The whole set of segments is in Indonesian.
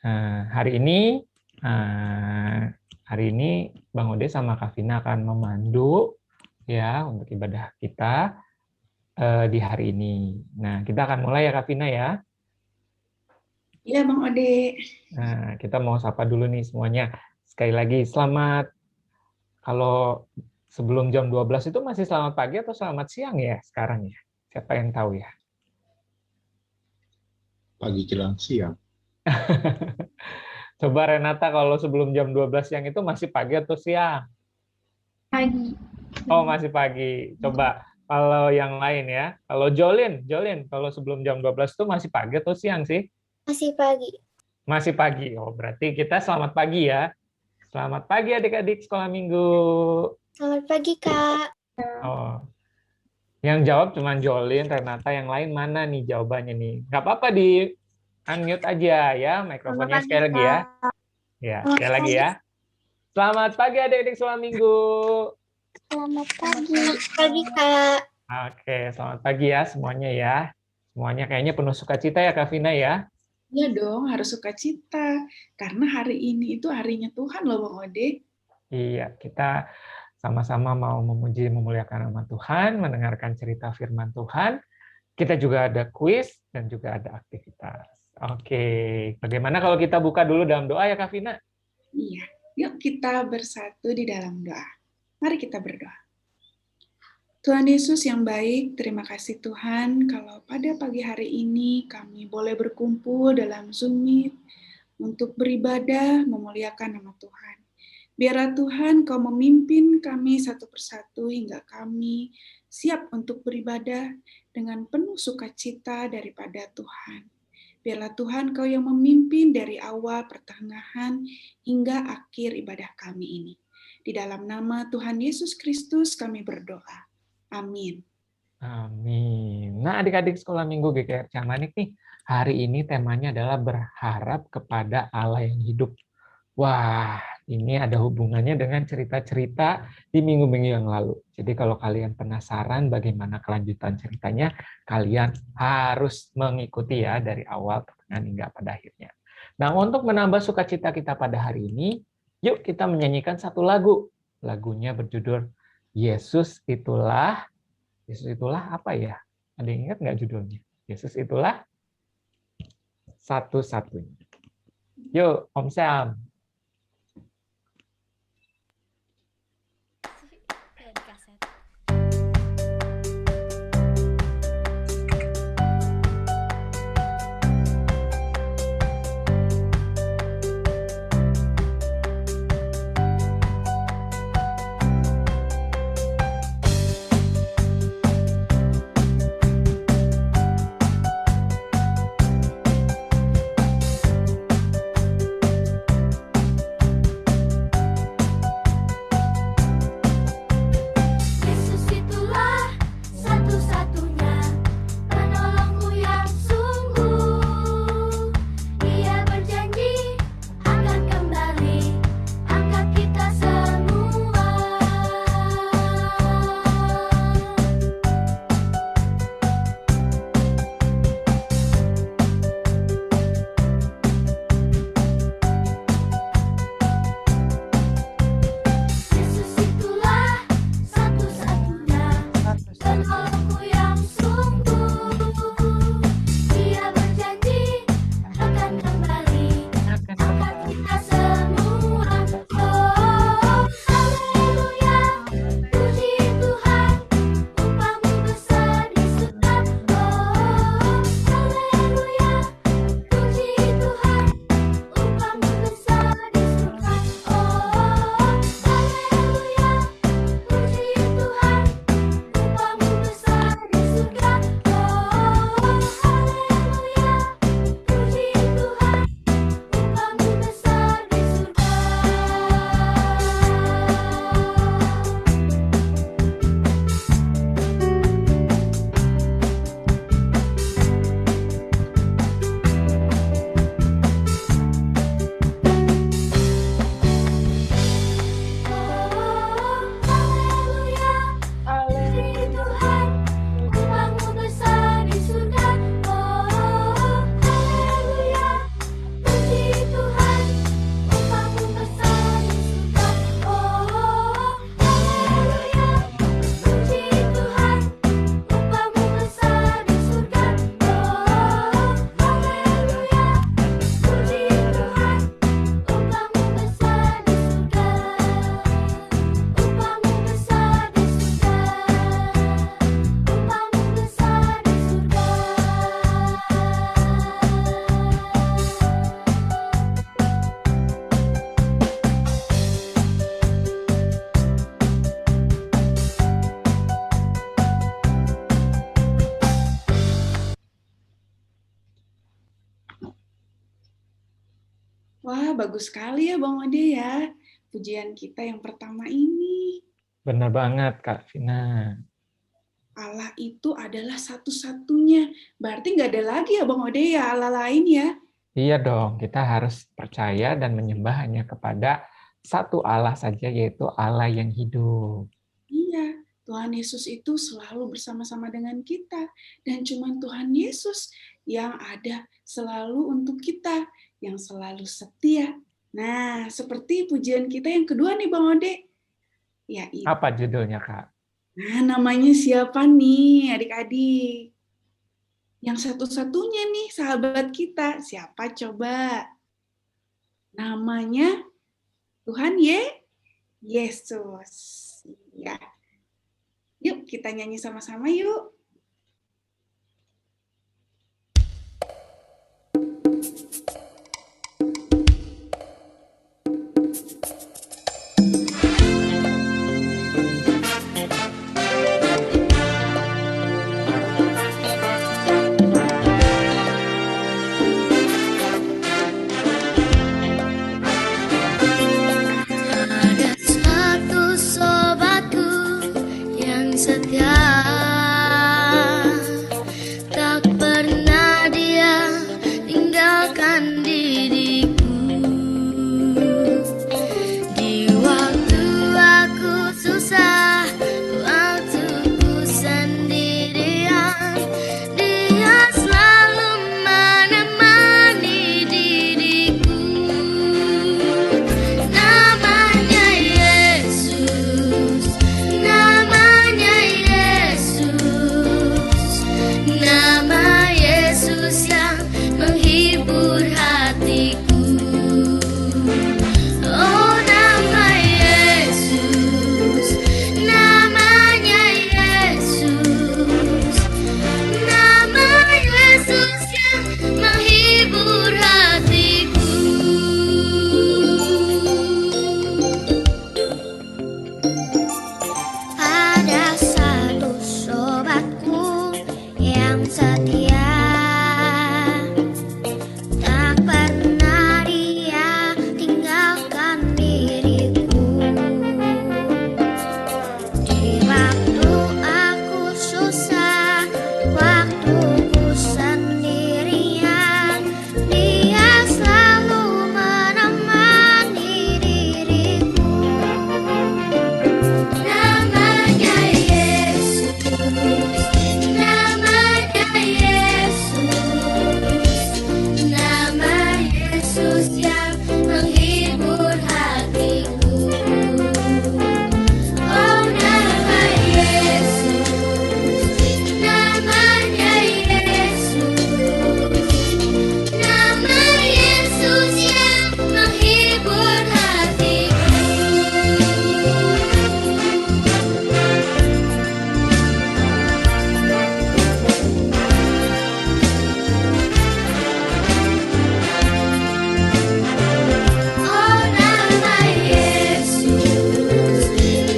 Hari ini Bang Ode sama Kak Vina akan memandu ya untuk ibadah kita di hari ini. Nah, kita akan mulai ya Kak Vina ya. Iya Bang Ode. Nah, kita mau sapa dulu nih semuanya. Sekali lagi selamat. Kalau sebelum jam 12 itu masih selamat pagi atau selamat siang ya sekarang ya? Siapa yang tahu ya? Pagi jelang siang. Coba Renata, kalau sebelum jam 12 siang itu masih pagi atau siang? Pagi. Oh, masih pagi. Coba kalau yang lain ya. Kalau Jolin, kalau sebelum jam 12 itu masih pagi atau siang sih? Masih pagi. Masih pagi. Oh, berarti kita selamat pagi ya. Selamat pagi adik-adik sekolah minggu. Selamat pagi, Kak. Oh. Yang jawab cuma Jolin, Renata, yang lain mana nih jawabannya nih? Nggak apa-apa, di unmute aja ya mikrofonnya sekali lagi ya. Ya, sekali lagi ya. Selamat pagi adik-adik sekolah minggu. Selamat pagi. Selamat pagi, Kak. Oke, selamat pagi ya semuanya ya. Semuanya kayaknya penuh sukacita ya Kak Vina ya. Iya dong, harus sukacita. Karena hari ini itu harinya Tuhan loh Bang Ode. Iya, kita sama-sama mau memuji memuliakan nama Tuhan, mendengarkan cerita firman Tuhan. Kita juga ada kuis dan juga ada aktivitas. Oke, bagaimana kalau kita buka dulu dalam doa ya Kak Vina? Iya, yuk kita bersatu di dalam doa. Mari kita berdoa. Tuhan Yesus yang baik, terima kasih Tuhan kalau pada pagi hari ini kami boleh berkumpul dalam Zoom Meet untuk beribadah memuliakan nama Tuhan. Biarlah Tuhan Kau memimpin kami satu persatu hingga kami siap untuk beribadah dengan penuh sukacita daripada Tuhan. Biarlah Tuhan Kau yang memimpin dari awal, pertengahan, hingga akhir ibadah kami ini. Di dalam nama Tuhan Yesus Kristus kami berdoa. Amin. Amin. Nah, adik-adik sekolah minggu GKR Camanik nih, hari ini temanya adalah berharap kepada Allah yang hidup. Wah, ini ada hubungannya dengan cerita-cerita di minggu-minggu yang lalu. Jadi kalau kalian penasaran bagaimana kelanjutan ceritanya, kalian harus mengikuti ya dari awal pertengahan hingga pada akhirnya. Nah, untuk menambah sukacita kita pada hari ini, yuk kita menyanyikan satu lagu. Lagunya berjudul Yesus itulah apa ya? Ada yang ingat nggak judulnya? Yesus itulah satu-satunya. Yuk, Om Sam. Wah, bagus sekali ya Bang Ode ya. Pujian kita yang pertama ini. Benar banget, Kak Vina. Allah itu adalah satu-satunya. Berarti nggak ada lagi ya Bang Ode ya Allah lain ya. Iya dong, kita harus percaya dan menyembah hanya kepada satu Allah saja, yaitu Allah yang hidup. Iya, Tuhan Yesus itu selalu bersama-sama dengan kita. Dan cuma Tuhan Yesus yang ada selalu untuk kita, yang selalu setia. Nah, seperti pujian kita yang kedua nih Bang Ode. Yaitu, Apa judulnya, Kak? nah namanya siapa nih adik-adik? Yang satu-satunya nih sahabat kita, siapa coba? Namanya Tuhan Yesus. Ya. Yuk kita nyanyi sama-sama yuk. Ada satu sobatku yang setia, tak pernah dia tinggalkan diriku. Di waktu aku susah, waktu ku sendirian, dia selalu menemani diriku. Namanya Yesus, namanya Yesus, nama Yesus yang menghibur hatiku. Oh, nama Yesus, namanya Yesus, nama Yesus yang menghibur hatiku. Ada satu sobatku yang setia, tak pernah dia tinggalkan diriku. Di waktu aku susah, waktu ku sendirian, dia selalu menemani diriku. Namanya Yesus, namanya Yesus, nama Yesus yang menghibur hatiku. Oh, nama Yesus, namanya Yesus, nama Yesus yang menghibur hatiku. Oh, nama Yesus,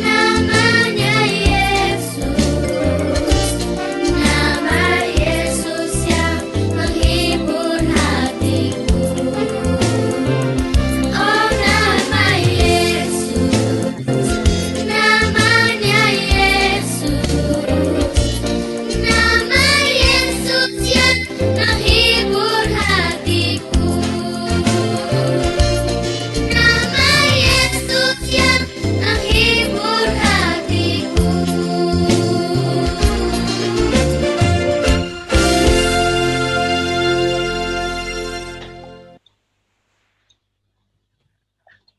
namanya Yesus, nama Yesus yang menghibur hatiku. Oh, nama Yesus, namanya Yesus, nama Yesus yang menghibur hatiku. Nama Yesus yang menghibur hatiku.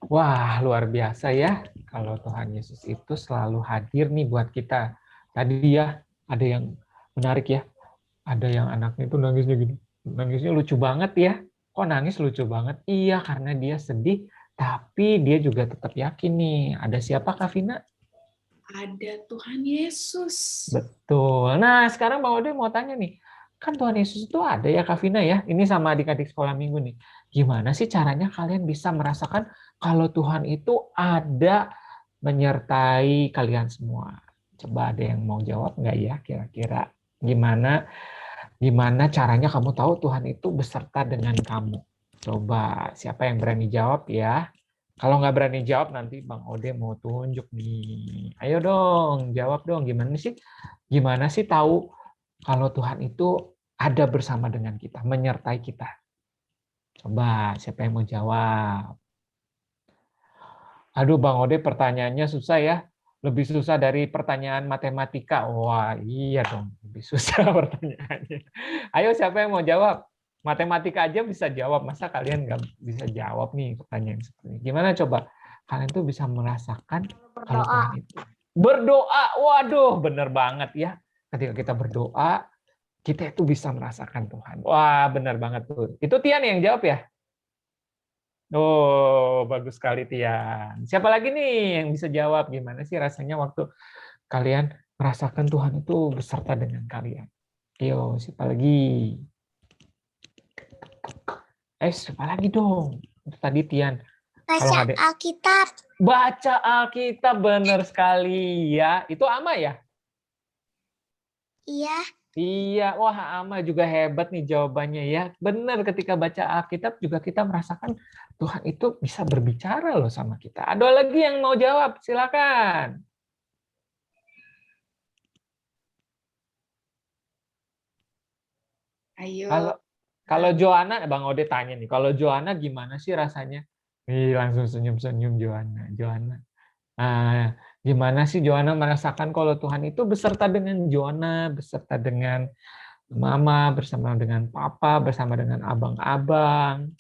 Wah, luar biasa ya. Kalau Tuhan Yesus itu selalu hadir nih buat kita. Tadi ya, ada yang menarik ya. Ada yang anaknya itu nangisnya gini. Nangisnya lucu banget ya. Kok nangis lucu banget? Iya, karena dia sedih, tapi dia juga tetap yakin nih. Ada siapa, Kak Vina? Ada Tuhan Yesus. Betul. Nah, sekarang Bang Ode mau tanya nih. Kan Tuhan Yesus itu ada ya, Kak Vina ya. Ini sama adik-adik sekolah minggu nih. Gimana sih caranya kalian bisa merasakan kalau Tuhan itu ada menyertai kalian semua? Coba ada yang mau jawab nggak ya kira-kira? Gimana caranya kamu tahu Tuhan itu beserta dengan kamu? Coba, siapa yang berani jawab ya? Kalau nggak berani jawab, nanti Bang Ode mau tunjuk nih. Ayo dong, jawab dong. Gimana sih tahu kalau Tuhan itu ada bersama dengan kita, menyertai kita? Coba, siapa yang mau jawab? Aduh, Bang Ode pertanyaannya susah ya. Lebih susah dari pertanyaan matematika. Wah, iya dong. Lebih susah pertanyaannya. Ayo, siapa yang mau jawab? Matematika aja bisa jawab. Masa kalian nggak bisa jawab nih pertanyaan seperti ini? Gimana coba? Kalian tuh bisa merasakan kalau Berdoa. Tuhan itu. Berdoa. Waduh, bener banget ya. Ketika kita berdoa, kita itu bisa merasakan Tuhan. Wah, bener banget tuh. Itu Tian yang jawab ya? Oh, bagus sekali Tian. Siapa lagi nih yang bisa jawab gimana sih rasanya waktu kalian merasakan Tuhan itu beserta dengan kalian? Ayo, siapa lagi? Siapa lagi dong? Itu tadi Tian. Kalau Baca nggak ada, Alkitab. baca Alkitab benar sekali ya. Itu Ama ya? Iya. Iya, wah Ama juga hebat nih jawabannya ya. Benar, ketika baca Alkitab juga kita merasakan Tuhan itu bisa berbicara loh sama kita. Ada lagi yang mau jawab? Silakan. Ayo. Kalau Joanna, Bang Ode tanya nih, kalau Joanna gimana sih rasanya? Nih langsung senyum-senyum Joanna. Ah, gimana sih Joanna merasakan kalau Tuhan itu beserta dengan Joanna, beserta dengan Mama, bersama dengan Papa, bersama dengan abang-abang.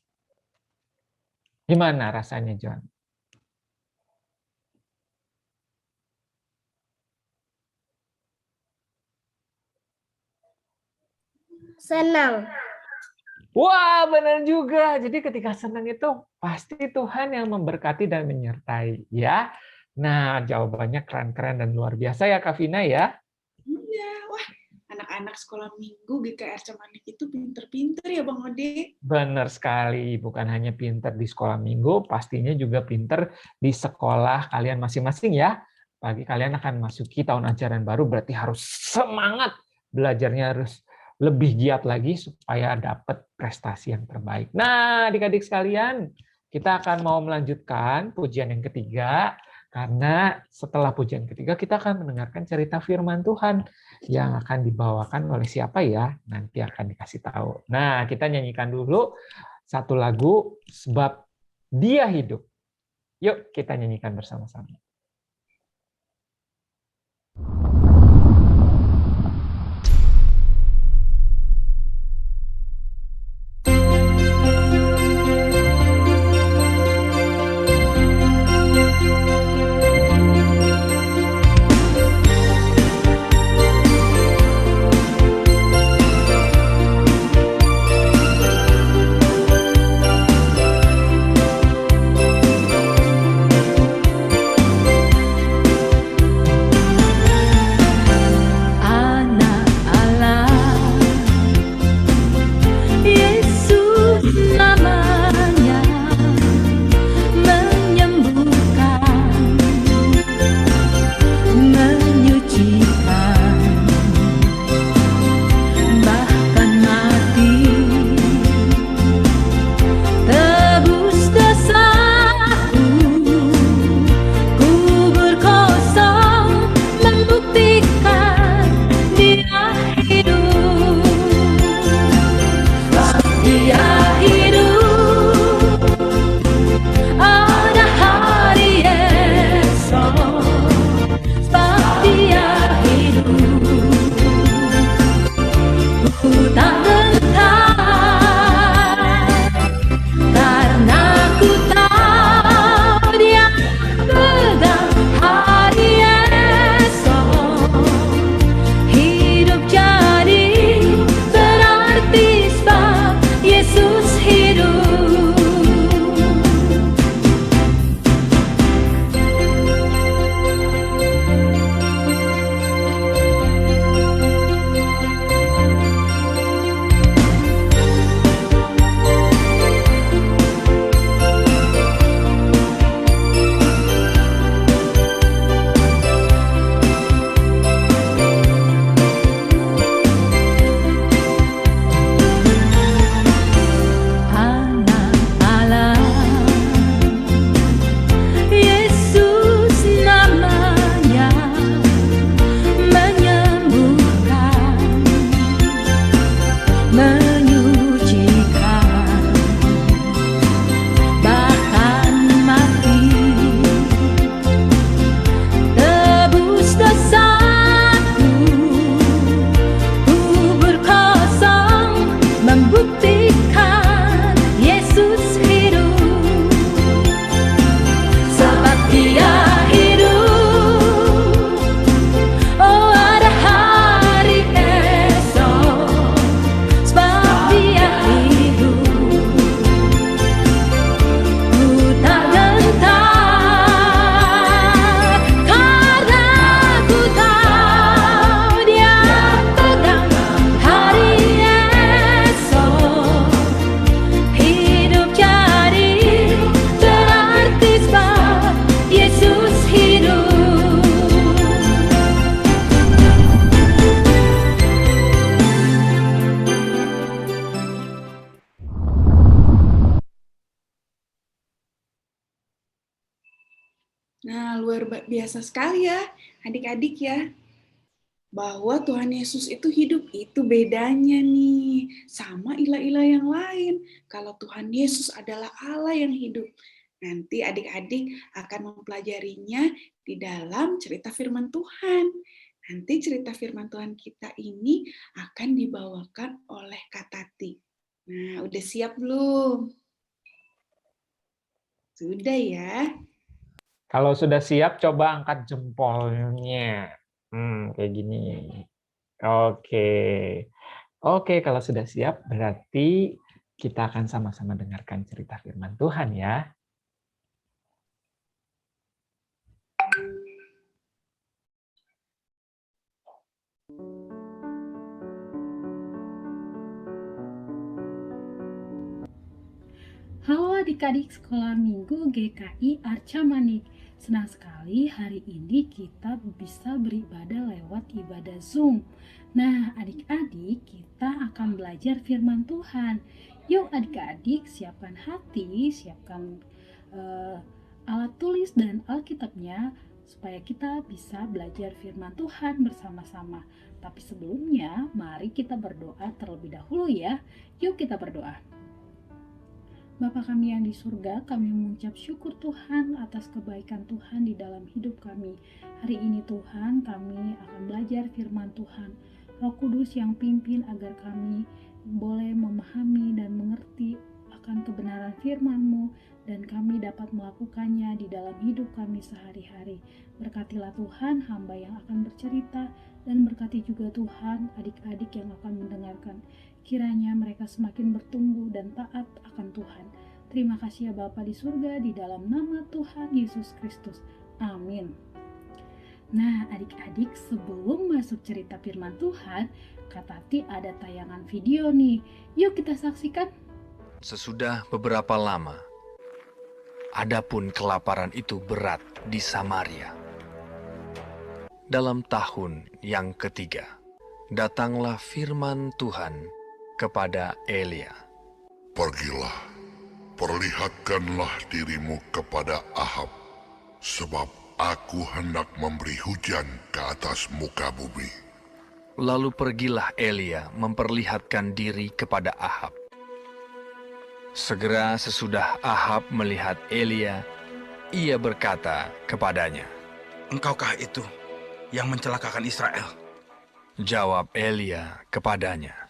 Gimana rasanya, John? Senang. Wah, benar juga. Jadi ketika senang itu pasti Tuhan yang memberkati dan menyertai, ya. Nah, jawabannya keren-keren dan luar biasa ya, Kak Vina ya. Iya, wah, anak-anak sekolah minggu GKR Cemanik itu pinter-pinter ya Bang Ode. Benar sekali, bukan hanya pinter di sekolah minggu, pastinya juga pinter di sekolah kalian masing-masing ya. Pagi kalian akan masuki tahun ajaran baru, berarti harus semangat, belajarnya harus lebih giat lagi supaya dapat prestasi yang terbaik. Nah, adik-adik sekalian, kita akan mau melanjutkan pujian yang ketiga, karena setelah pujian ketiga kita akan mendengarkan cerita firman Tuhan yang akan dibawakan oleh siapa ya? Nanti akan dikasih tahu. Nah, kita nyanyikan dulu satu lagu, Sebab Dia Hidup. Yuk, kita nyanyikan bersama-sama. menyucikan, bahkan mati, tebus dosaku, kubur kosong membuktikan Yesus hidup, sebab Dia hidup. Oh, ada hari esok, sebab Dia hidup. Ku tak gentar, karena ku tahu Dia pegang hari esok. Hidup jadi berarti sebab Yesus hidup. Nah, luar biasa sekali ya, adik-adik ya. Bahwa Tuhan Yesus itu hidup, itu bedanya nih sama ilah-ilah yang lain. Kalau Tuhan Yesus adalah Allah yang hidup, nanti adik-adik akan mempelajarinya di dalam cerita firman Tuhan. Nanti cerita firman Tuhan kita ini akan dibawakan oleh Kak Tati. Nah, udah siap belum? Sudah ya. Kalau sudah siap, coba angkat jempolnya. Kayak gini. Oke. Oke, kalau sudah siap, berarti kita akan sama-sama dengarkan cerita firman Tuhan ya. Halo adik-adik sekolah minggu GKI Arca Manik. Senang sekali hari ini kita bisa beribadah lewat ibadah Zoom. Nah, adik-adik, kita akan belajar firman Tuhan. Yuk adik-adik, siapkan hati, siapkan alat tulis dan Alkitabnya supaya kita bisa belajar firman Tuhan bersama-sama. Tapi sebelumnya, mari kita berdoa terlebih dahulu ya. Yuk kita berdoa. Bapa kami yang di surga, kami mengucap syukur Tuhan atas kebaikan Tuhan di dalam hidup kami. Hari ini Tuhan, kami akan belajar firman Tuhan. Roh Kudus yang pimpin agar kami boleh memahami dan mengerti akan kebenaran firman-Mu dan kami dapat melakukannya di dalam hidup kami sehari-hari. Berkatilah Tuhan hamba yang akan bercerita dan berkati juga Tuhan adik-adik yang akan mendengarkan. Kiranya mereka semakin bertumbuh dan taat akan Tuhan. Terima kasih ya Bapa di surga, di dalam nama Tuhan Yesus Kristus. Amin. Nah adik-adik, sebelum masuk cerita firman Tuhan, Kak Tati ada tayangan video nih. Yuk kita saksikan. Sesudah beberapa lama, adapun kelaparan itu berat di Samaria. Dalam tahun yang ketiga, datanglah firman Tuhan kepada Elia. Pergilah, perlihatkanlah dirimu kepada Ahab, sebab aku hendak memberi hujan ke atas muka bumi. Lalu pergilah Elia memperlihatkan diri kepada Ahab. Segera sesudah Ahab melihat Elia, ia berkata kepadanya, "Engkaukah itu yang mencelakakan Israel?" Jawab Elia kepadanya,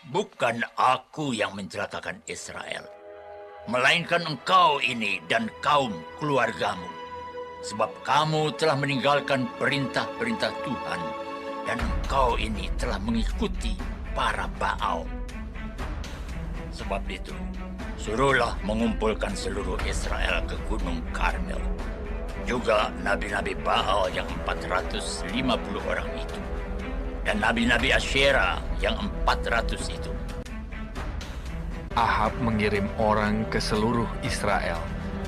"Bukan aku yang mencelakakan Israel, melainkan engkau ini dan kaum keluargamu. Sebab kamu telah meninggalkan perintah-perintah Tuhan, dan engkau ini telah mengikuti para Baal. Sebab itu, suruhlah mengumpulkan seluruh Israel ke Gunung Karmel. Juga nabi-nabi Baal yang 450 orang itu, dan nabi-nabi Asyera yang 400 itu." Ahab mengirim orang ke seluruh Israel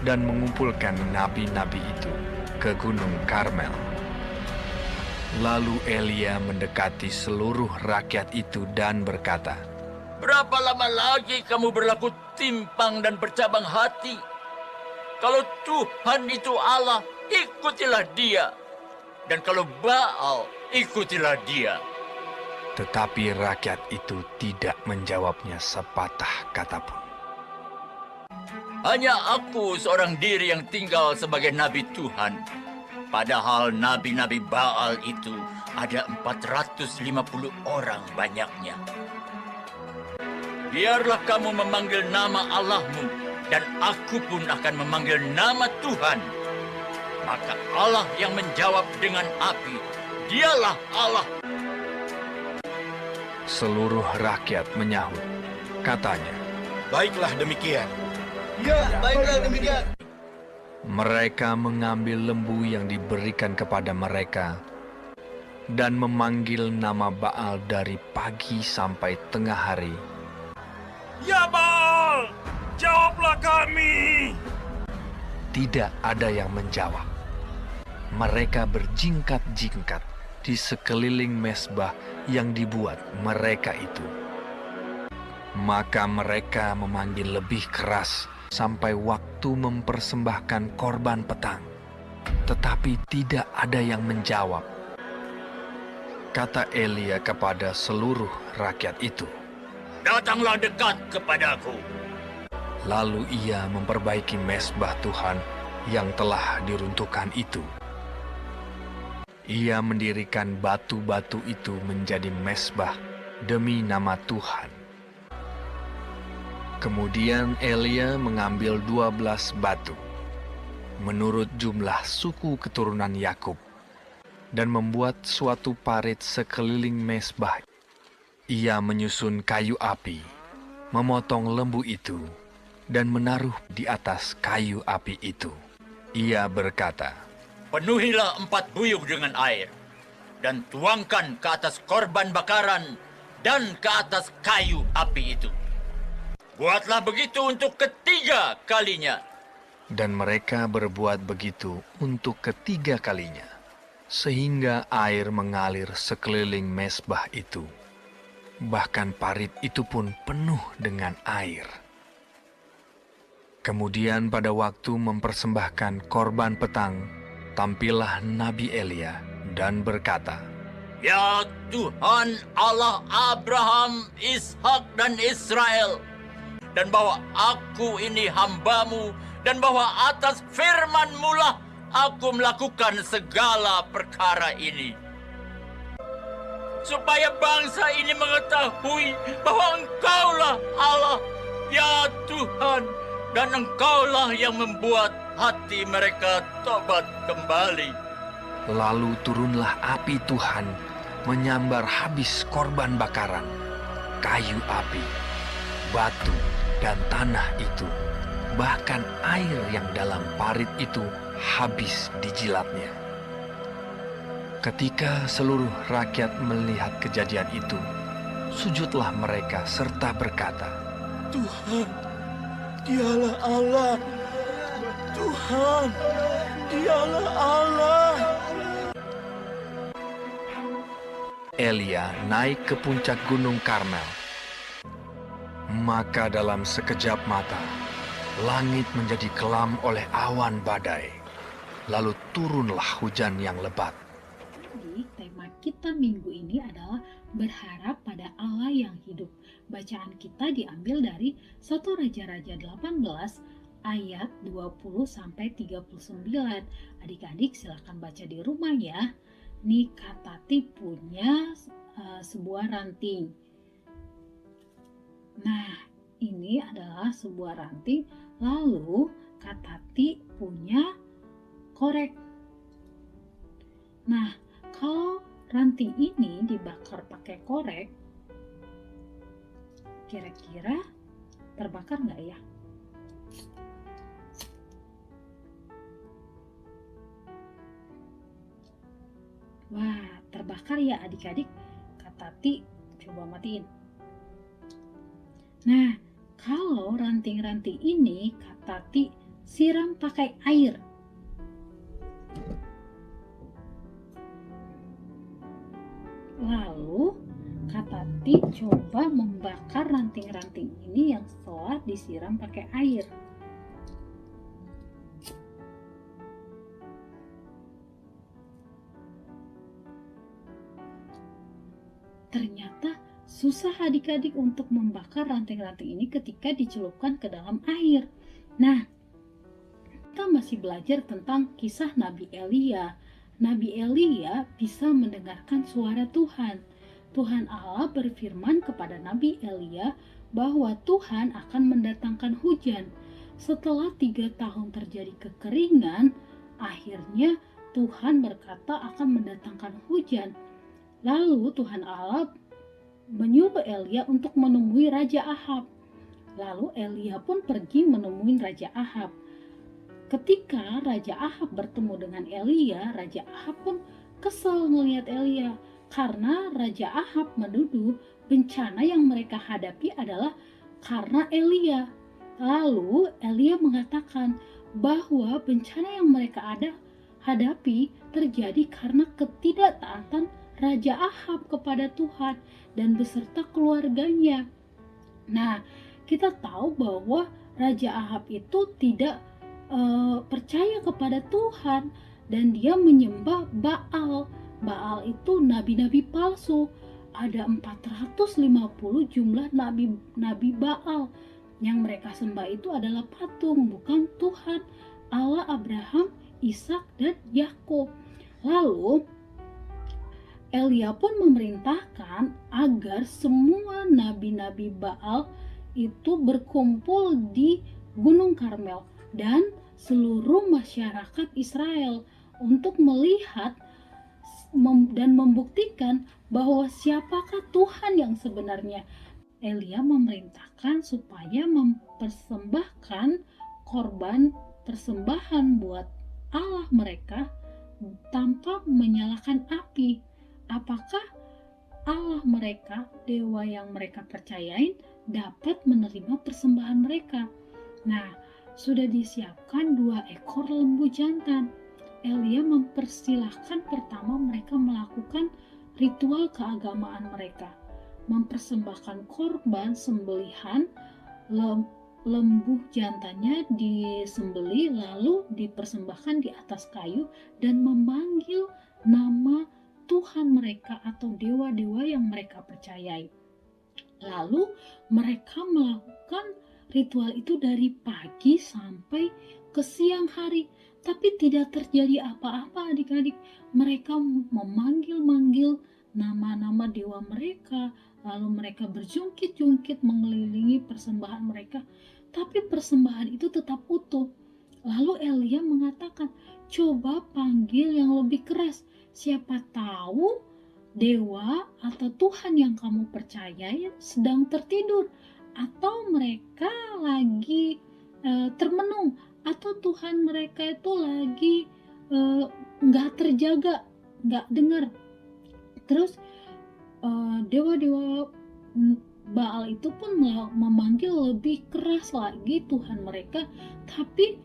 dan mengumpulkan nabi-nabi itu ke Gunung Karmel. Lalu Elia mendekati seluruh rakyat itu dan berkata, "Berapa lama lagi kamu berlaku timpang dan bercabang hati? Kalau Tuhan itu Allah, ikutilah Dia. Dan kalau Baal, ikutilah dia." Tetapi rakyat itu tidak menjawabnya sepatah kata pun. Hanya aku seorang diri yang tinggal sebagai nabi Tuhan. Padahal nabi-nabi Baal itu ada 450 orang banyaknya. Biarlah kamu memanggil nama Allahmu, dan aku pun akan memanggil nama Tuhan. Maka Allah yang menjawab dengan api, dialah Allah. Seluruh rakyat menyahut. Katanya, Baiklah demikian. Ya, baiklah demikian. mereka mengambil lembu yang diberikan kepada mereka dan memanggil nama Baal dari pagi sampai tengah hari. Ya Baal, jawablah kami. Tidak ada yang menjawab. Mereka berjingkat-jingkat di sekeliling mezbah yang dibuat mereka itu. Maka mereka memanggil lebih keras sampai waktu mempersembahkan korban petang. Tetapi tidak ada yang menjawab. Kata Elia kepada seluruh rakyat itu. Datanglah dekat kepadaku. Lalu ia memperbaiki mezbah Tuhan yang telah diruntuhkan itu. Ia mendirikan batu-batu itu menjadi mezbah demi nama Tuhan. Kemudian Elia mengambil 12 batu, menurut jumlah suku keturunan Yakub, dan membuat suatu parit sekeliling mezbah. Ia menyusun kayu api, memotong lembu itu, dan menaruh di atas kayu api itu. Ia berkata, Penuhilah 4 buyung dengan air, dan tuangkan ke atas korban bakaran dan ke atas kayu api itu. Buatlah begitu untuk ketiga kalinya. dan mereka berbuat begitu untuk ketiga kalinya, sehingga air mengalir sekeliling mezbah itu. Bahkan parit itu pun penuh dengan air. Kemudian pada waktu mempersembahkan korban petang, tampillah Nabi Elia dan berkata, Ya Tuhan Allah Abraham, Ishak dan Israel, dan bahwa aku ini hambamu, dan bahwa atas firman-Mu lah aku melakukan segala perkara ini. Supaya bangsa ini mengetahui bahwa Engkaulah Allah, ya Tuhan, dan Engkaulah yang membuat hati mereka tobat kembali. lalu turunlah api Tuhan menyambar habis korban bakaran, kayu api, batu, dan tanah itu. Bahkan air yang dalam parit itu habis dijilatnya. Ketika seluruh rakyat melihat kejadian itu, sujudlah mereka serta berkata, Tuhan, dialah Allah. Tuhan, dialah Allah. Elia naik ke puncak gunung Karmel. Maka dalam sekejap mata, langit menjadi kelam oleh awan badai. Lalu turunlah hujan yang lebat. Jadi tema kita minggu ini adalah berharap pada Allah yang hidup. Bacaan kita diambil dari 1 Raja-Raja 18 ayat 20-39. Adik-adik silakan baca di rumah ya. Nih Kak Tati punya sebuah ranting. Nah, ini adalah sebuah ranting. Lalu Kak Tati punya korek. Nah, kalau ranting ini dibakar pakai korek, kira-kira terbakar nggak ya? Wah, terbakar ya adik-adik. Kak Tati coba matiin. Nah, kalau ranting-ranting ini Kak Tati siram pakai air. Lalu Kak Tati coba membakar ranting-ranting ini yang setelah disiram pakai air. Ternyata susah adik-adik untuk membakar ranting-ranting ini ketika dicelupkan ke dalam air. Nah, kita masih belajar tentang kisah Nabi Elia. Nabi Elia bisa mendengarkan suara Tuhan. Tuhan Allah berfirman kepada Nabi Elia bahwa Tuhan akan mendatangkan hujan. Setelah 3 tahun terjadi kekeringan, akhirnya Tuhan berkata akan mendatangkan hujan. Lalu Tuhan Allah menyuruh Elia untuk menemui Raja Ahab. Lalu Elia pun pergi menemui Raja Ahab. Ketika Raja Ahab bertemu dengan Elia, Raja Ahab pun kesal melihat Elia karena Raja Ahab menuduh bencana yang mereka hadapi adalah karena Elia. Lalu Elia mengatakan bahwa bencana yang mereka hadapi terjadi karena ketidaktaatan Raja Ahab kepada Tuhan dan beserta keluarganya. Nah, kita tahu bahwa Raja Ahab itu tidak percaya kepada Tuhan dan dia menyembah Baal. Baal itu nabi-nabi palsu. Ada 450 jumlah nabi Baal. Yang mereka sembah itu adalah patung, bukan Tuhan Allah Abraham, Ishak dan Yakub. Lalu Elia pun memerintahkan agar semua nabi-nabi Baal itu berkumpul di Gunung Karmel dan seluruh masyarakat Israel untuk melihat dan membuktikan bahwa siapakah Tuhan yang sebenarnya. Elia memerintahkan supaya mempersembahkan korban persembahan buat Allah mereka tanpa menyalakan api. Apakah Allah mereka, dewa yang mereka percayain, dapat menerima persembahan mereka? Nah, sudah disiapkan 2 ekor lembu jantan. Elia mempersilahkan pertama mereka melakukan ritual keagamaan mereka, mempersembahkan korban sembelihan. Lembu jantannya disembelih lalu dipersembahkan di atas kayu dan memanggil nama Tuhan mereka atau dewa-dewa yang mereka percayai. Lalu mereka melakukan ritual itu dari pagi sampai ke siang hari, tapi tidak terjadi apa-apa adik-adik. Mereka memanggil-manggil nama-nama dewa mereka, lalu mereka berjungkit-jungkit mengelilingi persembahan mereka, tapi persembahan itu tetap utuh. Lalu Elia mengatakan, coba panggil yang lebih keras, siapa tahu dewa atau Tuhan yang kamu percayai sedang tertidur, atau mereka lagi termenung, atau Tuhan mereka itu lagi nggak terjaga, nggak dengar. Terus dewa-dewa Baal itu pun memanggil lebih keras lagi Tuhan mereka, tapi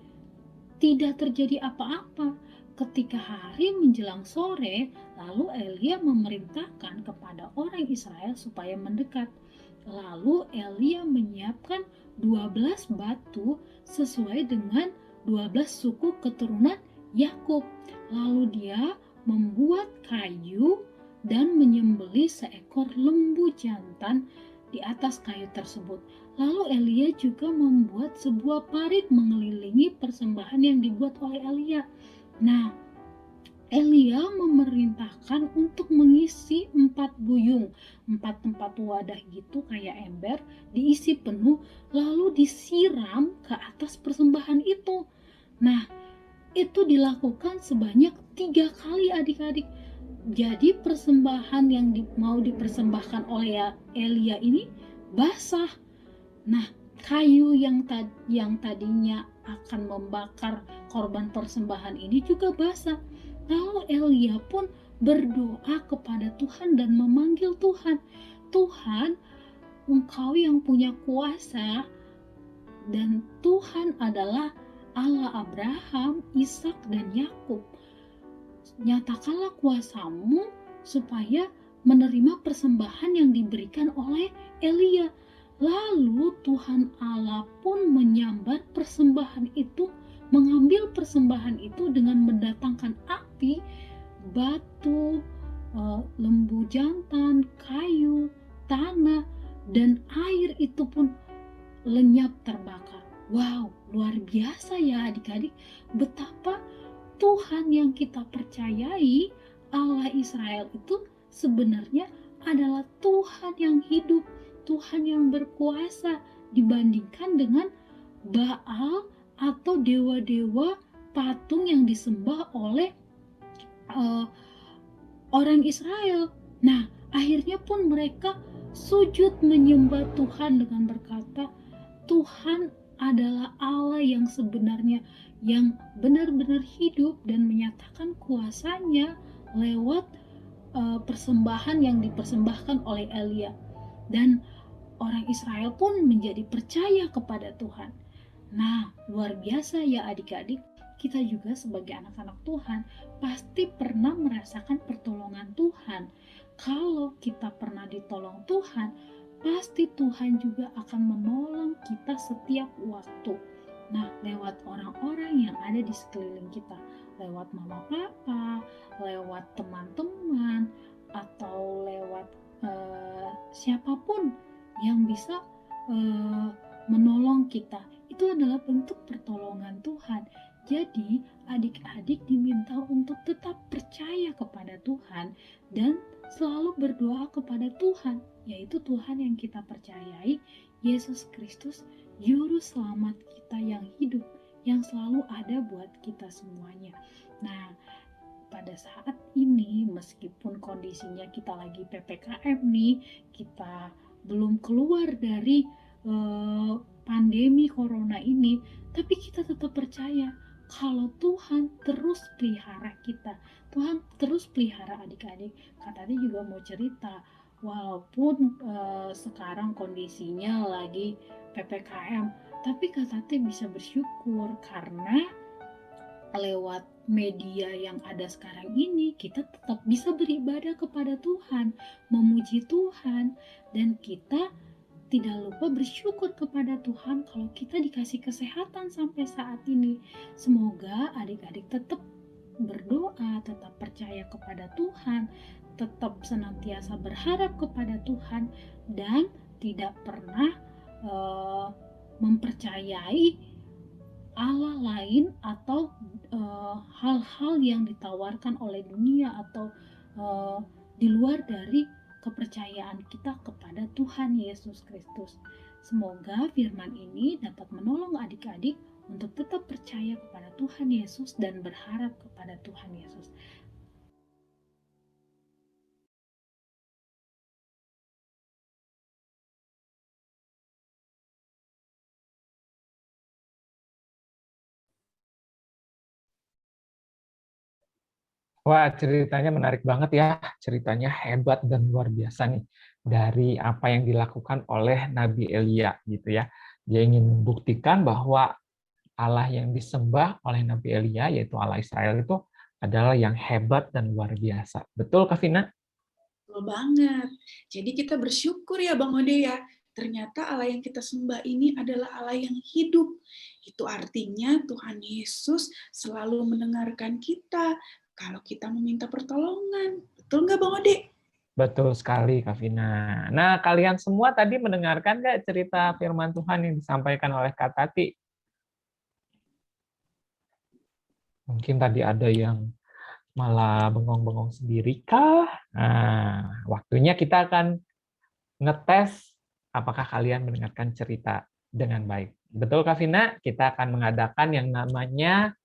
tidak terjadi apa-apa. Ketika hari menjelang sore, lalu Elia memerintahkan kepada orang Israel supaya mendekat. Lalu Elia menyiapkan 12 batu sesuai dengan 12 suku keturunan Yakub. Lalu dia membuat kayu dan menyembelih seekor lembu jantan di atas kayu tersebut. Lalu Elia juga membuat sebuah parit mengelilingi persembahan yang dibuat oleh Elia. Nah, Elia memerintahkan untuk mengisi 4 buyung, 4 tempat wadah gitu kayak ember, diisi penuh lalu disiram ke atas persembahan itu. Nah, itu dilakukan sebanyak 3 kali adik-adik. Jadi persembahan yang mau dipersembahkan oleh Elia ini basah. Nah, kayu yang tadinya akan membakar korban persembahan ini juga basah. Lalu Elia pun berdoa kepada Tuhan dan memanggil Tuhan. Tuhan, Engkau yang punya kuasa, dan Tuhan adalah Allah Abraham, Ishak dan Yakub. Nyatakanlah kuasamu supaya menerima persembahan yang diberikan oleh Elia. Lalu Tuhan Allah pun menyambar persembahan itu, mengambil persembahan itu dengan mendatangkan api, batu, lembu jantan, kayu, tanah, dan air itu pun lenyap terbakar. Wow, luar biasa ya adik-adik, betapa Tuhan yang kita percayai, Allah Israel itu sebenarnya adalah Tuhan yang hidup, Tuhan yang berkuasa dibandingkan dengan Baal atau dewa-dewa patung yang disembah oleh orang Israel. Nah, akhirnya pun mereka sujud menyembah Tuhan dengan berkata, Tuhan adalah Allah yang sebenarnya, yang benar-benar hidup dan menyatakan kuasanya lewat persembahan yang dipersembahkan oleh Elia. Dan orang Israel pun menjadi percaya kepada Tuhan. Nah, luar biasa ya adik-adik, kita juga sebagai anak-anak Tuhan pasti pernah merasakan pertolongan Tuhan. Kalau kita pernah ditolong Tuhan, pasti Tuhan juga akan menolong kita setiap waktu. Nah, lewat orang-orang yang ada di sekeliling kita, lewat mama papa, lewat teman-teman, atau lewat siapapun yang bisa menolong kita, itu adalah bentuk pertolongan Tuhan. Jadi adik-adik diminta untuk tetap percaya kepada Tuhan dan selalu berdoa kepada Tuhan, yaitu Tuhan yang kita percayai, Yesus Kristus, Juru Selamat kita yang hidup, yang selalu ada buat kita semuanya. Nah, pada saat ini meskipun kondisinya kita lagi PPKM nih, kita belum keluar dari pandemi corona ini, tapi kita tetap percaya kalau Tuhan terus pelihara kita, Tuhan terus pelihara adik-adik. Kak Tati juga mau cerita, walaupun sekarang kondisinya lagi PPKM, tapi Kak Tati bisa bersyukur karena lewat media yang ada sekarang ini, kita tetap bisa beribadah kepada Tuhan, memuji Tuhan, dan kita tidak lupa bersyukur kepada Tuhan kalau kita dikasih kesehatan sampai saat ini. Semoga adik-adik tetap berdoa, tetap percaya kepada Tuhan, tetap senantiasa berharap kepada Tuhan, dan tidak pernah mempercayai Allah lain atau hal-hal yang ditawarkan oleh dunia atau di luar dari kepercayaan kita kepada Tuhan Yesus Kristus. Semoga firman ini dapat menolong adik-adik untuk tetap percaya kepada Tuhan Yesus dan berharap kepada Tuhan Yesus. Wah, ceritanya menarik banget ya. Ceritanya hebat dan luar biasa nih. Dari apa yang dilakukan oleh Nabi Elia gitu ya. Dia ingin membuktikan bahwa Allah yang disembah oleh Nabi Elia, yaitu Allah Israel itu adalah yang hebat dan luar biasa. Betul, Kak Vina? Betul banget. Jadi kita bersyukur ya Bang Ode ya. Ternyata Allah yang kita sembah ini adalah Allah yang hidup. Itu artinya Tuhan Yesus selalu mendengarkan kita kalau kita meminta pertolongan. Betul nggak Bang Ode? Betul sekali, Kak Vina. Nah, kalian semua tadi mendengarkan nggak cerita firman Tuhan yang disampaikan oleh Kak Tati? Mungkin tadi ada yang malah bengong-bengong sendiri kah? Nah, waktunya kita akan ngetes apakah kalian mendengarkan cerita dengan baik. Betul, Kak Vina? Kita akan mengadakan yang namanya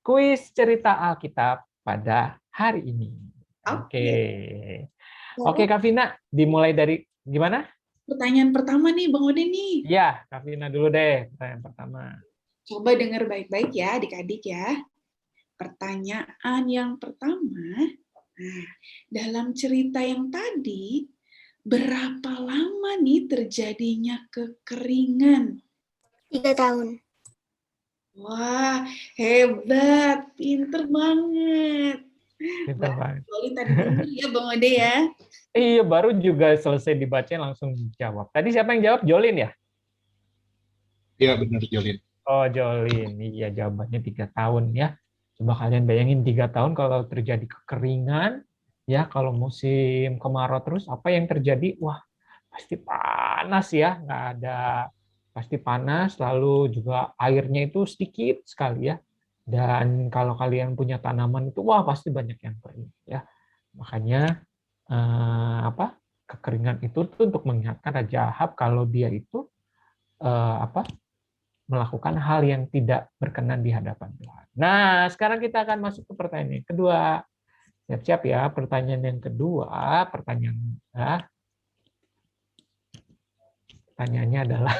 kuis cerita Alkitab pada hari ini. Oke, Kak Vina, dimulai dari gimana? Pertanyaan pertama nih, Bang Ode nih. Ya, Kak Vina dulu deh, pertanyaan pertama. Coba dengar baik-baik ya, adik-adik ya. Pertanyaan yang pertama, nah, dalam cerita yang tadi, berapa lama nih terjadinya kekeringan? 3 tahun. Wah, hebat, pinter banget. Pinter banget. Jolin tadi bener ya Bang Ode ya. Iya, baru juga selesai dibaca langsung jawab. Tadi siapa yang jawab? Jolin ya? Iya, benar Jolin. Oh, Jolin. Iya, jawabannya 3 tahun ya. Coba kalian bayangin 3 tahun kalau terjadi kekeringan, Ya, kalau musim kemarau terus apa yang terjadi? Wah, pasti panas ya, nggak ada, pasti panas, lalu juga airnya itu sedikit sekali ya. Dan kalau kalian punya tanaman itu, wah pasti banyak yang kering ya. Makanya kekeringan itu tuh untuk mengingatkan Raja Ahab kalau dia itu melakukan hal yang tidak berkenan di hadapan Tuhan. Nah, sekarang kita akan masuk ke pertanyaan yang kedua. Siap-siap ya, pertanyaan yang kedua, pertanyaannya adalah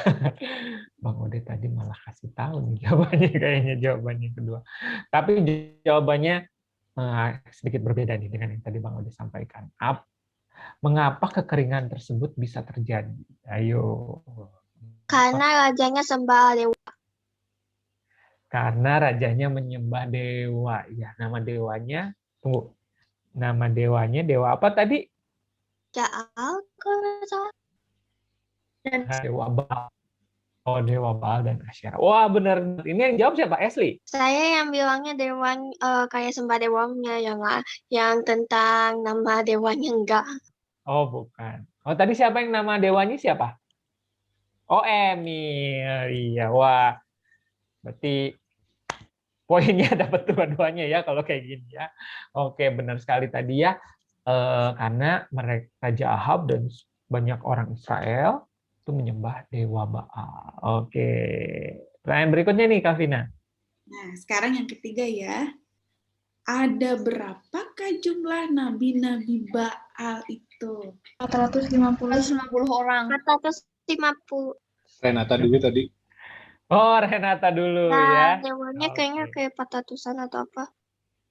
Bang Ode tadi malah kasih tahu nih jawabannya, kayaknya jawabannya kedua. Tapi jawabannya sedikit berbeda nih dengan yang tadi Bang Ode sampaikan. Mengapa kekeringan tersebut bisa terjadi? Ayo. Karena rajanya sembah dewa. Karena rajanya menyembah dewa. Ya, nama dewanya, tunggu. Nama dewanya dewa apa tadi? Jaal kalau salah. Dan Dewa Baal. Oh, Dewa Baal dan Asyara. Wah, benar. Ini yang jawab siapa? Ashley? saya yang bilangnya dewa kayak sembah dewanya yang tentang nama dewanya enggak. Oh, bukan. Oh, tadi siapa yang nama dewanya siapa? Oh, Emil. Iya, wah. Berarti poinnya dapat dua-duanya ya kalau kayak gini ya. Oke, benar sekali tadi ya. Karena mereka Raja Ahab dan banyak orang Israel itu menyembah dewa Baal. Oke. Pertanyaan berikutnya nih, Kavina. Nah, sekarang yang ketiga ya. Ada berapakah jumlah nabi-nabi Baal itu? 450 orang. 450. Renata dulu tadi. Oh, Renata dulu Nah, ya. dewanya kayaknya kayak 400-an atau apa.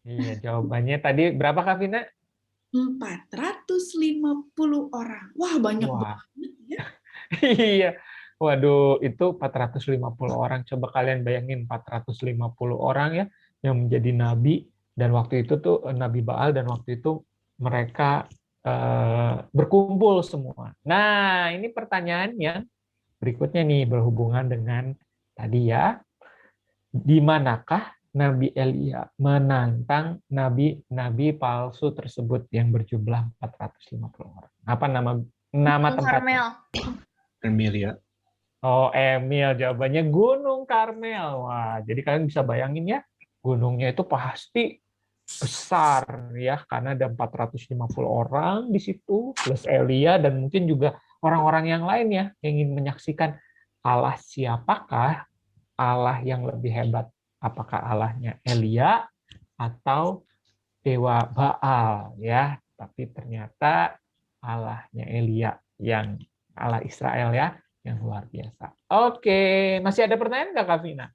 Iya, jawabannya tadi berapa, Kavina? 450 orang. Wah, banyak banget ya. Iya. Waduh, itu 450 orang. Coba kalian bayangin 450 orang ya yang menjadi nabi, dan waktu itu tuh Nabi Baal, dan waktu itu mereka berkumpul semua. Nah, ini pertanyaan yang berikutnya nih berhubungan dengan tadi ya. Di manakah Nabi Elia menantang nabi-nabi palsu tersebut yang berjumlah 450 orang? Apa nama tempatnya? Emilia. Oh, Emil, jawabannya Gunung Karmel. Wah, jadi kalian bisa bayangin ya, gunungnya itu pasti besar ya, karena ada 450 orang di situ, plus Elia, dan mungkin juga orang-orang yang lain ya, yang ingin menyaksikan Allah siapakah Allah yang lebih hebat. Apakah Allahnya Elia atau Dewa Baal ya. Tapi ternyata Allahnya Elia, yang Allah Israel ya, yang luar biasa. Oke, masih ada pertanyaan nggak, Kak Vina?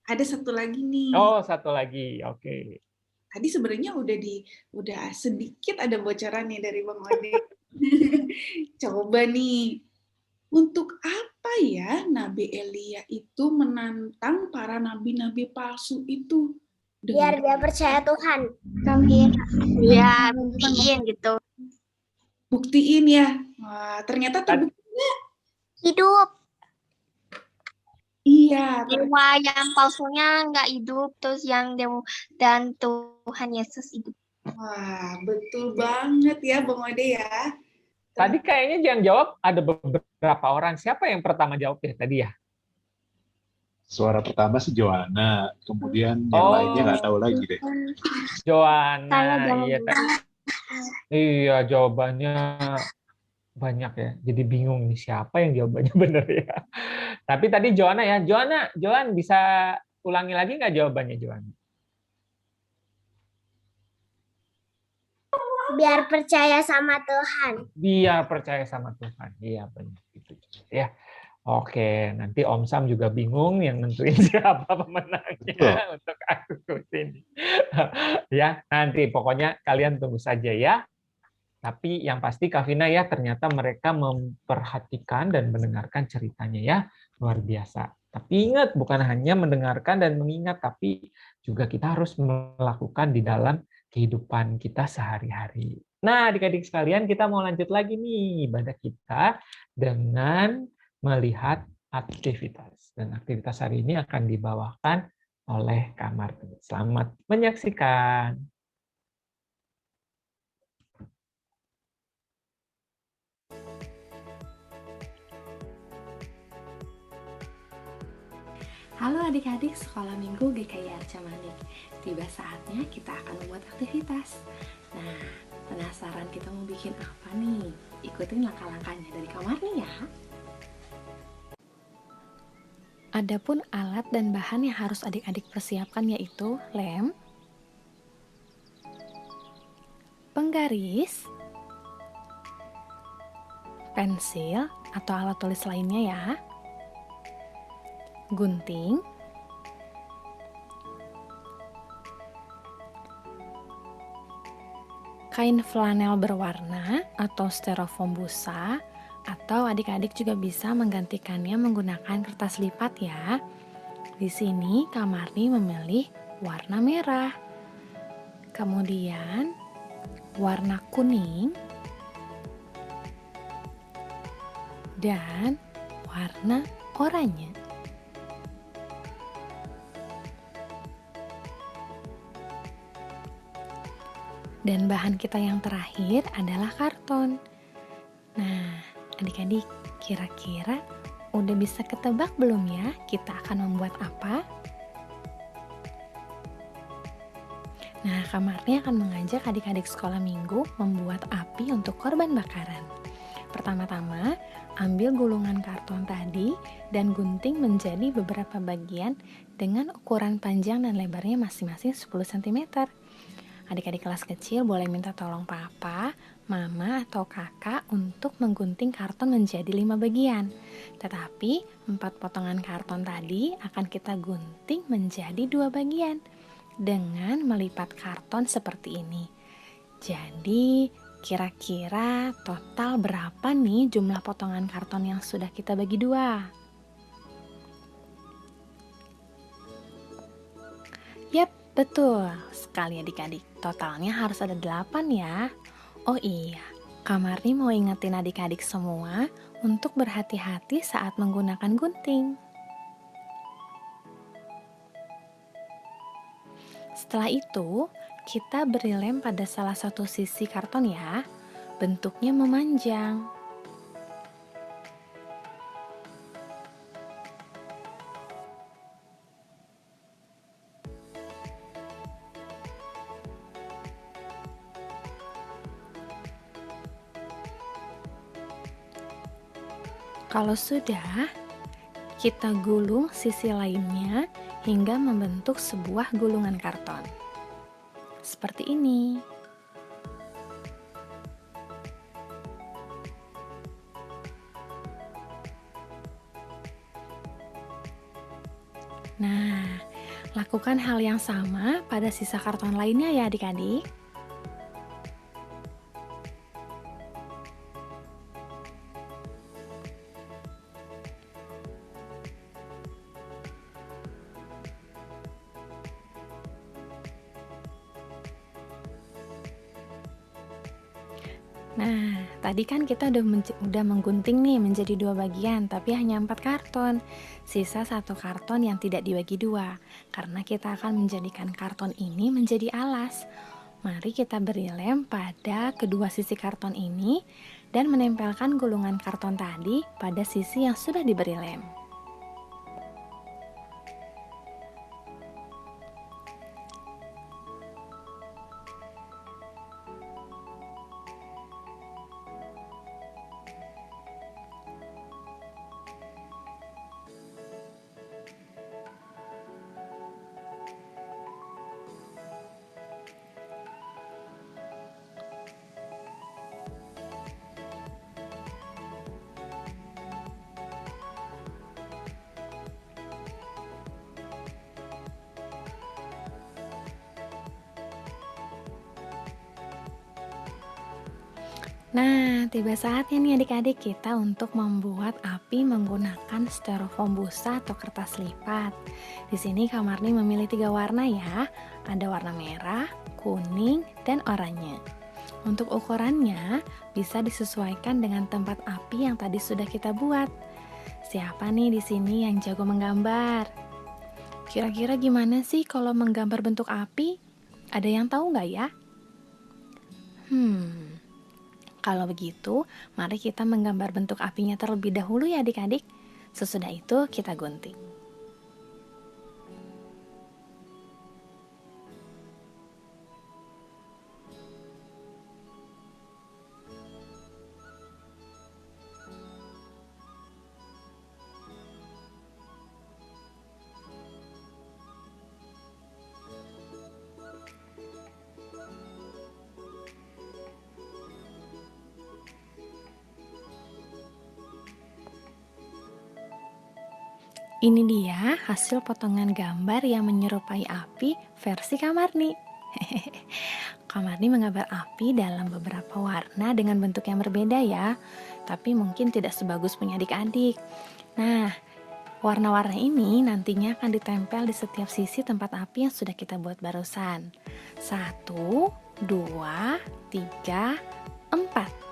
Ada satu lagi nih. Oh, satu lagi. Oke. Tadi sebenarnya udah sedikit ada bocoran nih dari Bang Ode. Coba nih, untuk apa ya Nabi Elia itu menantang para nabi-nabi palsu itu? Biar dia percaya Tuhan. Biar buktiin gitu. Buktiin ya. Wah, ternyata terbukti nggak? Hidup. Iya. Dewa yang palsunya nggak hidup, terus yang dewa dan Tuhan Yesus hidup. Wah, betul banget ya Bang Ode ya. Tadi kayaknya yang jawab ada beberapa orang. Siapa yang pertama jawab ya tadi ya? Suara pertama sih Joanna, kemudian yang lainnya nggak tahu lagi deh. Joanna, iya jawabannya banyak ya. Jadi bingung nih siapa yang jawabannya benar ya. Tapi tadi Joanna ya. Joan bisa ulangi lagi nggak jawabannya, Joan? Biar percaya sama Tuhan. Biar percaya sama Tuhan. Iya benar gitu ya. Oke, nanti Om Sam juga bingung yang nentuin siapa pemenangnya untuk Agustus ini. Ya, nanti pokoknya kalian tunggu saja ya. Tapi yang pasti Kavina ya, ternyata mereka memperhatikan dan mendengarkan ceritanya ya, luar biasa. Tapi ingat, bukan hanya mendengarkan dan mengingat, tapi juga kita harus melakukan di dalam kehidupan kita sehari-hari. Nah, adik-adik sekalian, kita mau lanjut lagi nih ibadah kita dengan melihat aktivitas. Dan aktivitas hari ini akan dibawakan oleh Kak Martin. Selamat menyaksikan. Halo adik-adik sekolah minggu GKI Arca Manik. Tiba saatnya kita akan membuat aktivitas. Nah, penasaran kita mau bikin apa nih? Ikutin langkah-langkahnya dari kamarnya ya. Adapun alat dan bahan yang harus adik-adik persiapkan yaitu lem, penggaris, pensil atau alat tulis lainnya ya, gunting, kain flanel berwarna atau styrofoam busa, atau adik-adik juga bisa menggantikannya menggunakan kertas lipat ya. Di sini Kak Marni memilih warna merah, kemudian warna kuning, dan warna oranye. Dan bahan kita yang terakhir adalah karton. Nah, adik-adik, kira-kira udah bisa ketebak belum ya kita akan membuat apa? Nah, Kak Marni akan mengajak adik-adik sekolah minggu membuat api untuk korban bakaran. Pertama-tama, ambil gulungan karton tadi dan gunting menjadi beberapa bagian dengan ukuran panjang dan lebarnya masing-masing 10 cm. Adik-adik kelas kecil boleh minta tolong papa, mama, atau kakak untuk menggunting karton menjadi 5 bagian. Tetapi 4 potongan karton tadi akan kita gunting menjadi 2 bagian dengan melipat karton seperti ini. Jadi kira-kira total berapa nih jumlah potongan karton yang sudah kita bagi 2? Yap, betul sekali adik-adik. Totalnya harus ada 8 ya. Oh iya, Kak Marni mau ingetin adik-adik semua untuk berhati-hati saat menggunakan gunting. Setelah itu, kita beri lem pada salah satu sisi karton ya. Bentuknya memanjang. Kalau sudah, kita gulung sisi lainnya hingga membentuk sebuah gulungan karton. Seperti ini. Nah, lakukan hal yang sama pada sisa karton lainnya ya adik-adik. Nah, tadi kan kita udah menggunting nih menjadi 2 bagian, tapi hanya 4 karton. Sisa 1 karton yang tidak dibagi 2, karena kita akan menjadikan karton ini menjadi alas. Mari kita beri lem pada kedua sisi karton ini dan menempelkan gulungan karton tadi pada sisi yang sudah diberi lem. Nah, tiba saatnya nih adik-adik kita untuk membuat api menggunakan styrofoam busa atau kertas lipat. Di sini Kak Marni memilih 3 warna ya. Ada warna merah, kuning, dan oranye. Untuk ukurannya bisa disesuaikan dengan tempat api yang tadi sudah kita buat. Siapa nih di sini yang jago menggambar? Kira-kira gimana sih kalau menggambar bentuk api? Ada yang tahu nggak ya? Kalau begitu, mari kita menggambar bentuk apinya terlebih dahulu ya adik-adik. Sesudah itu kita gunting. Ini dia hasil potongan gambar yang menyerupai api versi Kak Marni. Kak Marni menggambar api dalam beberapa warna dengan bentuk yang berbeda ya, tapi mungkin tidak sebagus punya adik-adik. Nah, warna-warna ini nantinya akan ditempel di setiap sisi tempat api yang sudah kita buat barusan. 1, 2, 3, 4.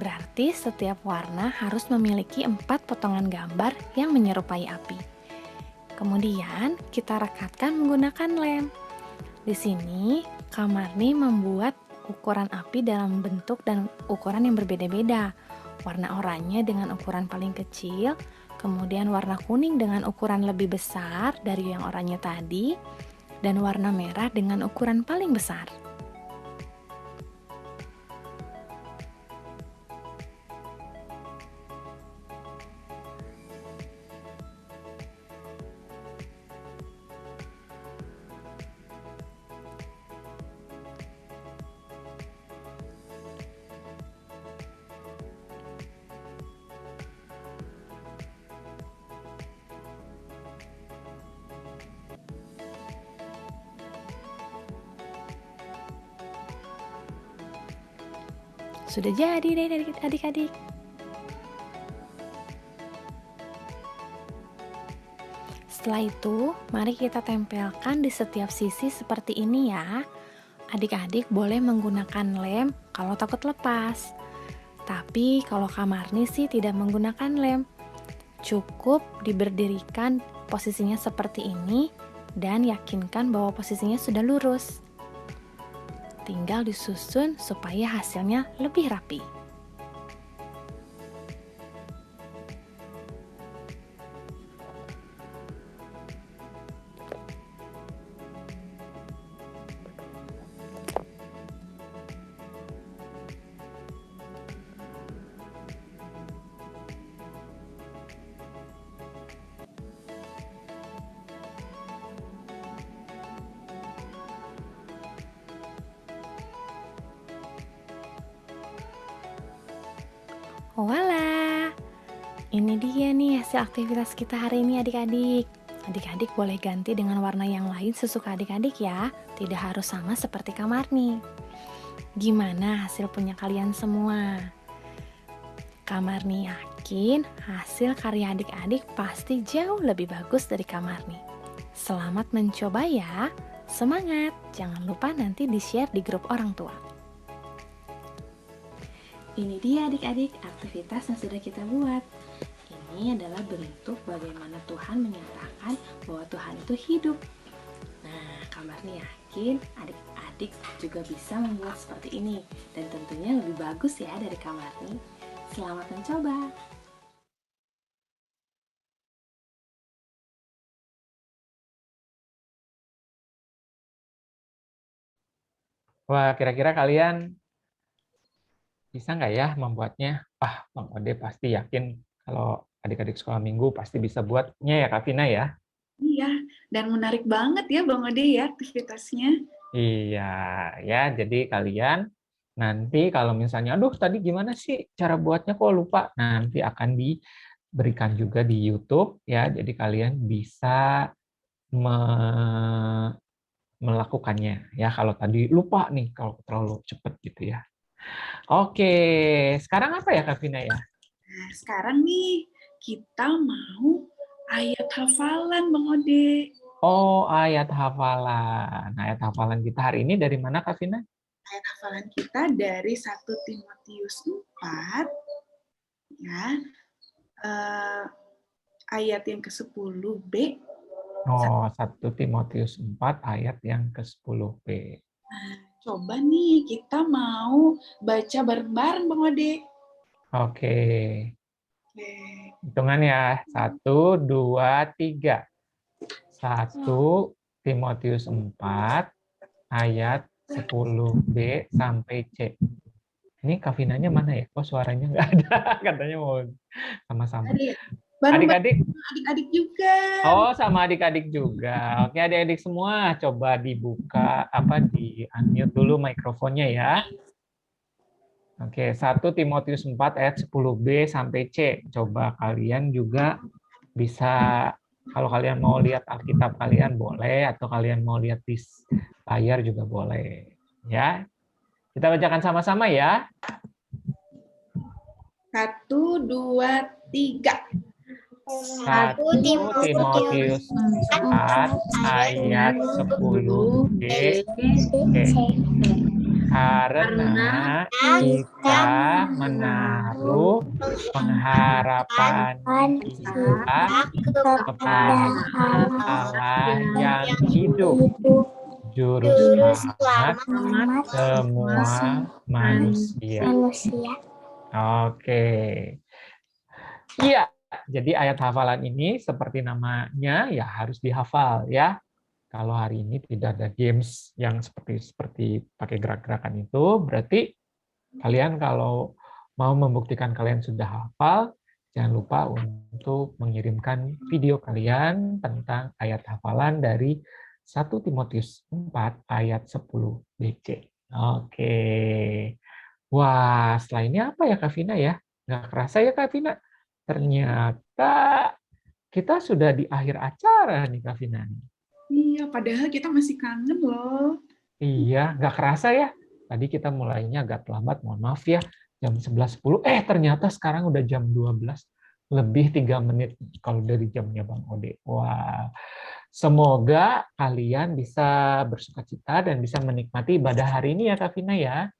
Berarti setiap warna harus memiliki 4 potongan gambar yang menyerupai api. Kemudian kita rekatkan menggunakan lem. Di sini Kak Marni membuat ukuran api dalam bentuk dan ukuran yang berbeda-beda. Warna oranye dengan ukuran paling kecil, kemudian warna kuning dengan ukuran lebih besar dari yang oranye tadi, dan warna merah dengan ukuran paling besar. Sudah jadi deh adik-adik. Setelah itu, mari kita tempelkan di setiap sisi seperti ini ya. Adik-adik boleh menggunakan lem kalau takut lepas. Tapi kalau Kak Marni sih tidak menggunakan lem. Cukup diberdirikan posisinya seperti ini dan yakinkan bahwa posisinya sudah lurus. Tinggal disusun supaya hasilnya lebih rapi. Voila, ini dia nih hasil aktivitas kita hari ini adik-adik. Adik-adik boleh ganti dengan warna yang lain sesuka adik-adik ya, tidak harus sama seperti Kak Marni. Gimana hasil punya kalian semua? Kak Marni yakin hasil karya adik-adik pasti jauh lebih bagus dari Kak Marni. Selamat mencoba ya, semangat! Jangan lupa nanti di-share di grup orang tua. Ini dia adik-adik aktivitas yang sudah kita buat. Ini adalah bentuk bagaimana Tuhan menyatakan bahwa Tuhan itu hidup. Nah, Kak Marni yakin adik-adik juga bisa membuat seperti ini. Dan tentunya lebih bagus ya dari Kak Marni. Selamat mencoba! Wah, kira-kira kalian bisa nggak ya membuatnya? Wah, Bang Ode pasti yakin kalau adik-adik sekolah minggu pasti bisa buatnya ya, Kak Vina ya? Iya, dan menarik banget ya Bang Ode ya aktivitasnya. Iya, ya. Jadi kalian nanti kalau misalnya, aduh tadi gimana sih cara buatnya kok lupa? Nanti akan diberikan juga di YouTube ya. Jadi kalian bisa melakukannya ya. Kalau tadi lupa nih, kalau terlalu cepat gitu ya. Oke, sekarang apa ya Kak Vina ya? Nah, sekarang nih kita mau ayat hafalan Bang Ode. Oh, ayat hafalan. Ayat hafalan kita hari ini dari mana Kak Vina? Ayat hafalan kita dari 1 Timotius 4 ya. Ayat yang ke-10b. Oh, 1 Timotius 4 ayat yang ke-10b. Nah, coba nih kita mau baca bareng-bareng Bang Ode. Oke. Hitungan ya. 1, 2, 3. 1 Timotius 4 ayat 10b sampai c. Ini Kak Vinanya mana ya? Kok suaranya nggak ada? Katanya mau sama-sama. Adik-adik? Adik-adik juga. Oh, sama adik-adik juga. Oke, adik-adik semua coba dibuka, di-unmute dulu mikrofonnya ya. Oke, 1 Timotius 4 ayat 10b sampai c. Coba kalian juga bisa Kalau kalian mau lihat Alkitab kalian boleh, atau kalian mau lihat di layar juga boleh. Ya, kita bacakan sama-sama ya. 1, 2, 3. 1 Timotius 4 ayat 10b. Karena kita menaruh pengharapan kita kepada Allah yang hidup, Juru Selamat semua manusia. Oke. Iya, jadi ayat hafalan ini seperti namanya ya harus dihafal ya. Kalau hari ini tidak ada games yang seperti pakai gerak-gerakan itu, berarti kalian kalau mau membuktikan kalian sudah hafal, jangan lupa untuk mengirimkan video kalian tentang ayat hafalan dari 1 Timotius 4 ayat 10 BC. Oke. Wah, setelah ini apa ya Kak Vina ya? Nggak kerasa ya Kak Vina? Ternyata kita sudah di akhir acara nih Kak Vina. Iya, padahal kita masih kangen loh. Iya, nggak kerasa ya. Tadi kita mulainya agak terlambat, mohon maaf ya. Jam 11.10, ternyata sekarang udah jam 12. Lebih 3 menit kalau dari jamnya Bang Ode. Wah, semoga kalian bisa bersukacita dan bisa menikmati ibadah hari ini ya Kak Vina ya.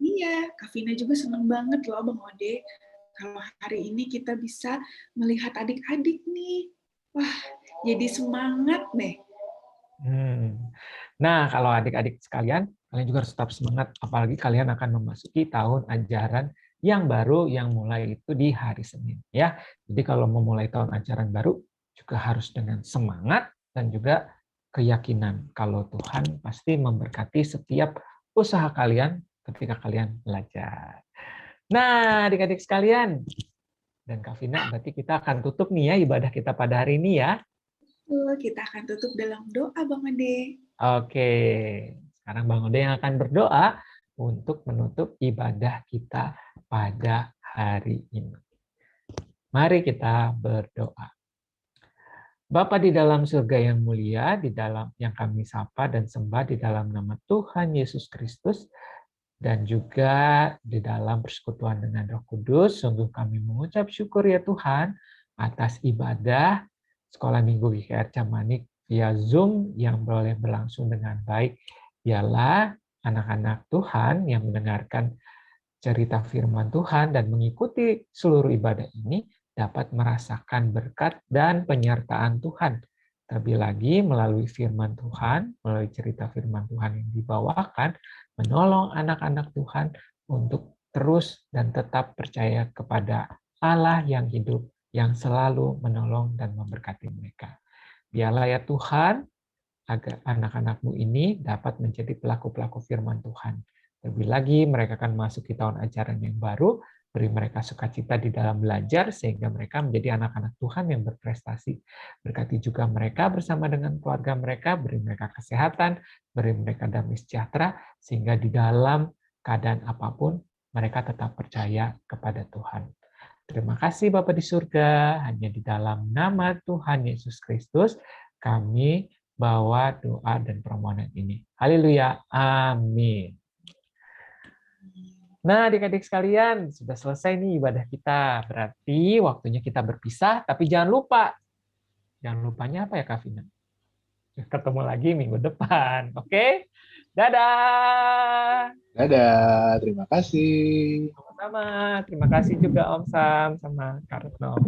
Iya, Kak Vina juga senang banget loh Bang Ode. Kalau hari ini kita bisa melihat adik-adik nih. Wah, jadi semangat deh. Nah, kalau adik-adik sekalian, kalian juga harus tetap semangat, apalagi kalian akan memasuki tahun ajaran yang baru yang mulai itu di hari Senin. Ya, jadi kalau memulai tahun ajaran baru juga harus dengan semangat dan juga keyakinan kalau Tuhan pasti memberkati setiap usaha kalian ketika kalian belajar. Nah, adik-adik sekalian dan Kak Vina, berarti kita akan tutup nih ya ibadah kita pada hari ini ya. Kita akan tutup dalam doa, Bang Ode. Oke, sekarang Bang Ode yang akan berdoa untuk menutup ibadah kita pada hari ini. Mari kita berdoa. Bapa di dalam surga yang mulia, di dalam yang kami sapa dan sembah di dalam nama Tuhan Yesus Kristus, dan juga di dalam persekutuan dengan Roh Kudus, sungguh kami mengucap syukur ya Tuhan atas ibadah Sekolah Minggu GKI Arcamanik via Zoom yang boleh berlangsung dengan baik. Ialah anak-anak Tuhan yang mendengarkan cerita firman Tuhan dan mengikuti seluruh ibadah ini dapat merasakan berkat dan penyertaan Tuhan. Terlebih lagi melalui firman Tuhan, melalui cerita firman Tuhan yang dibawakan, menolong anak-anak Tuhan untuk terus dan tetap percaya kepada Allah yang hidup, yang selalu menolong dan memberkati mereka. Biarlah ya Tuhan, agar anak-anak-Mu ini dapat menjadi pelaku-pelaku firman Tuhan. Lebih lagi, mereka akan masuk ke tahun ajaran yang baru, beri mereka sukacita di dalam belajar, sehingga mereka menjadi anak-anak Tuhan yang berprestasi. Berkati juga mereka bersama dengan keluarga mereka, beri mereka kesehatan, beri mereka damai sejahtera, sehingga di dalam keadaan apapun, mereka tetap percaya kepada Tuhan. Terima kasih Bapa di surga, hanya di dalam nama Tuhan Yesus Kristus, kami bawa doa dan permohonan ini. Haleluya, amin. Nah, adik-adik sekalian, sudah selesai nih ibadah kita. Berarti waktunya kita berpisah, tapi jangan lupa. Jangan lupanya apa ya, Kak Vina? Ketemu lagi minggu depan, oke? Dadah! Dadah, terima kasih. Sama-sama, terima kasih juga Om Sam sama Kak Retno.